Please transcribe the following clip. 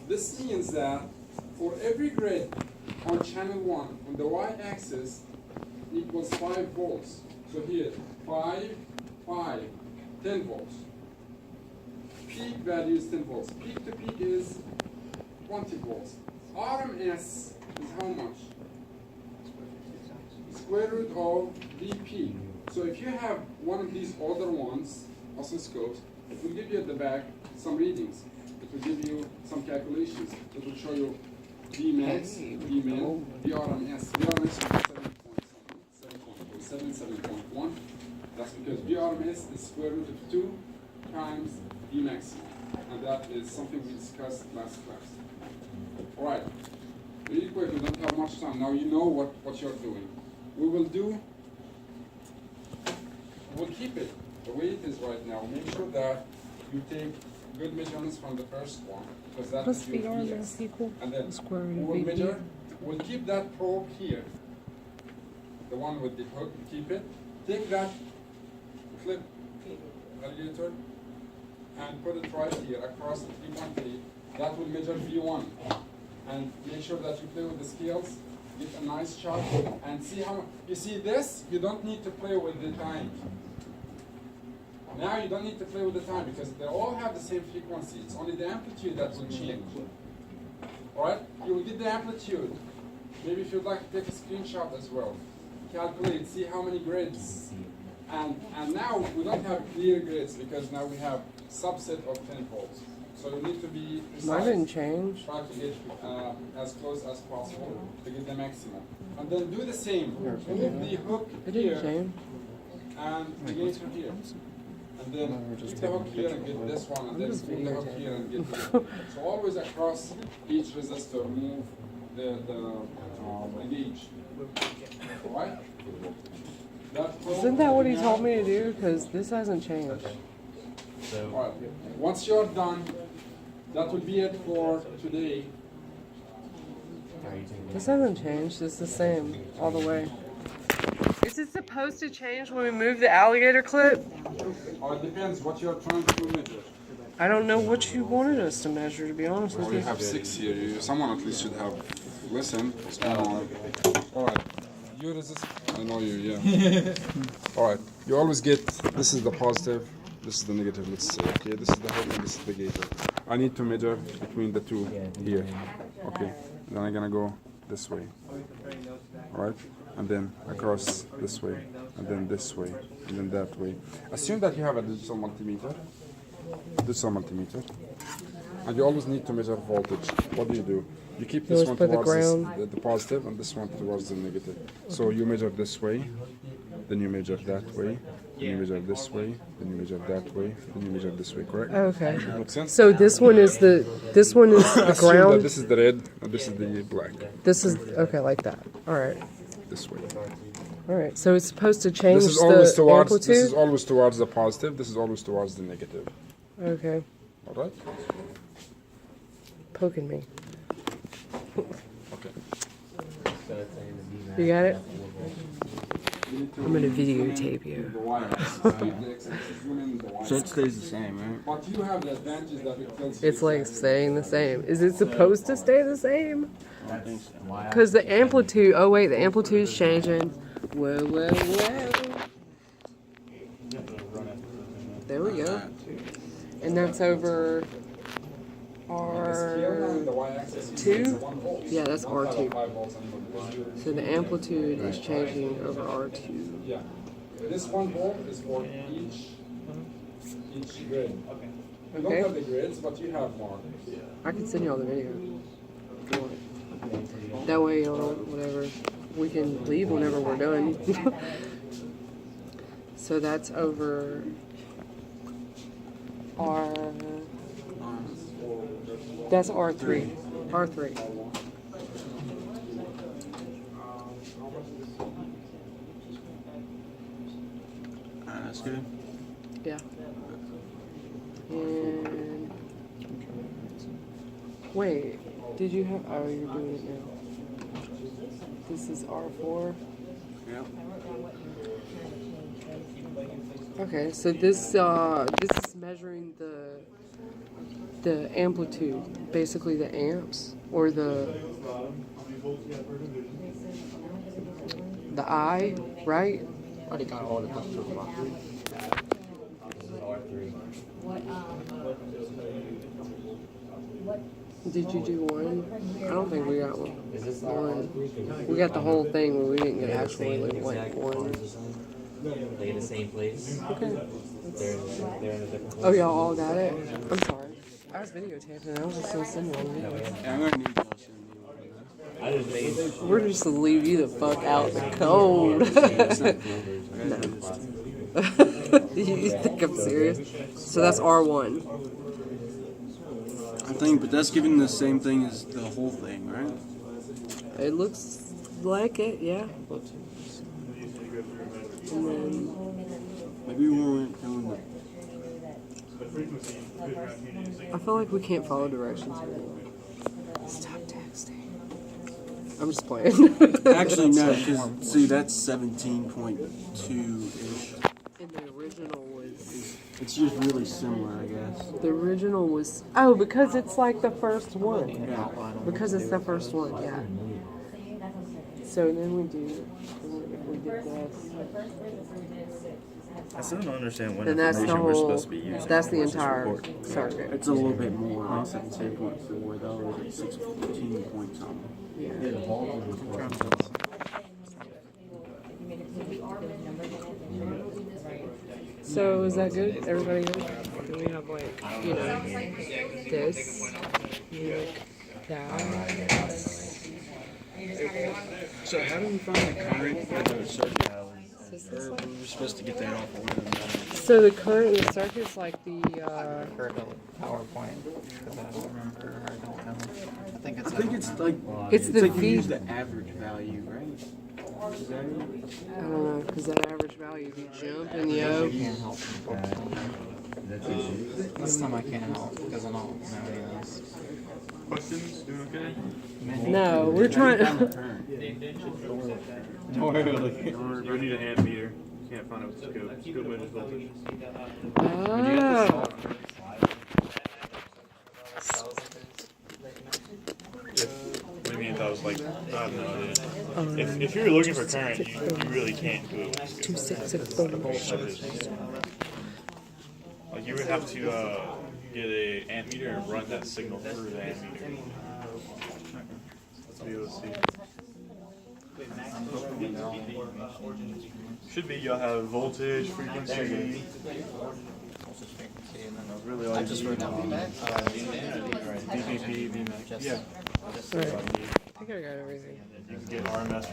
This means that for every grid on channel 1 on the y-axis equals 5 volts. So here, 5, 5, 10 volts. Peak value is 10 volts. Peak to peak is 20 volts. RMS is how much? Square root of the peak. So if you have one of these older ones, oscilloscopes, it will give you at the back some readings. It will give you some calculations. It will show you Vmax, Vmin, VRMS. VRMS is 7.1. That's because VRMS is square root of 2 times Vmax. And that is something we discussed last class. All right. Really quick, we don't have much time. Now you know what you're doing. We'll keep it the way it is right now. Make sure that you take good measurements from the first one, because that is your VX. And then we'll measure. We'll keep that probe here, the one with the hook. Keep it. Take that clip alligator and put it right here across the 3.3. That will measure V1. And make sure that you play with the scales. Get a nice chart and see how you see this. You don't need to play with the time. Now you don't need to play with the time because they all have the same frequency. It's only the amplitude that will change. All right? You will get the amplitude. Maybe if you'd like to take a screenshot as well. Calculate, see how many grids. And now we don't have clear grids because now we have subset of 10 volts. So you need to be precise. Mine didn't change. Try to get as close as possible to get the maximum. And then do the same. Move the hook here and the gauge from here. And then keep the hook here and get this one, and then move the hook here and get this one. So always across each resistor, move the gauge. Alright? Isn't that what he told me to do? Because this hasn't changed. Alright. Once you're done, that will be it for today. This hasn't changed. It's the same all the way. Is it supposed to change when we move the alligator clip? It depends what you're trying to measure. I don't know what you wanted us to measure, to be honest with you. We have 6 here. Someone at least should have listened. Alright. You resist. I know you, yeah. Alright. You always get, this is the positive, this is the negative, let's say. Okay, this is the hook and this is the gauge. I need to measure between the two here. Okay. Then I'm gonna go this way. Alright? And then across this way, and then this way, and then that way. Assume that you have a digital multimeter. And you always need to measure voltage. What do? You keep this one towards the positive and this one towards the negative. So you measure this way, then you measure that way, then you measure this way, then you measure that way, then you measure this way, correct? Okay. Make sense? So this one is the ground. This is the red and this is the black. This is okay, like that. All right. This way. All right. So it's supposed to change this is always the towards, amplitude. This is always towards the positive. This is always towards the negative. Okay. All right. Poking me. Okay. You got it? I'm gonna videotape you. So it stays the same, right? But you have the advantage that it tells you It's like staying the same. Is it supposed to stay the same? I think so. Because the amplitude, oh wait, the amplitude is changing. Whoa, whoa, whoa. There we go. And that's over R2? Yeah, that's R2. So the amplitude is changing over R2. Yeah. This 1 volt is for each grid. You don't have the grids, but you have more. I can send you all the video. If you want. That way, whatever, we can leave whenever we're done. So that's over R. That's R3. R3. That's good. Yeah. And wait, did you have? Oh, you're doing it now. This is R4. Yeah. Okay, so this is measuring the amplitude, basically the amps, or the I, right? Already got all the stuff to the box. This is R3. Did you do one? I don't think we got one. Is this One. We got the whole thing, but we didn't get actually like one. They in the same place. Okay. They're in a different place. Oh, y'all all got it? I'm sorry. I was videotaping. I was just so similar. Yeah, I'm gonna need y'all shit. I just made We're just to leave you the fuck out in the cold. You think I'm serious? So that's R1. I think, but that's giving the same thing as the whole thing, right? It looks like it, yeah. And then Maybe we weren't doing the. I feel like we can't follow directions very well. Stop texting. I'm just playing. Actually, no, because see, that's 17.2-ish. And the original was. It's just really similar, I guess. The original was. Oh, because it's like the first one. Yeah. Because it's the first one, yeah. So then we do. We did this. I still don't understand what And that's the information we're whole. supposed to be using. That's the What's this entire report? circuit. It's a little bit more, like 17.4. That was like 16 point something. So is that good? Everybody good? Do we have like, you know, this, like that? So how do we find the current for the circuit? Or we're supposed to get that off of one of them. So the current in the circuit is like the, Heard of PowerPoint because I don't remember. I don't know. I think I think it's like it's the like you V. use the average value, right? Is that it? I don't know, because that average value, you jump and yo. I can't help. This time I can't help because I don't know any of this. Questions? Doing okay? No, we're trying. Don't worry about it. You need a hand meter. You can't find it with the scope. Scope measures voltage. Oh. What do you mean? That was like, I have no idea. If you're looking for current, you really can't do it with the scope. Like you would have to get a amp meter and run that signal through the amp meter to be able to see. Should be you'll have voltage, frequency. Really all I just wrote down VPP, VMAX. Yeah. Right. I think I got everything. You can get RMS.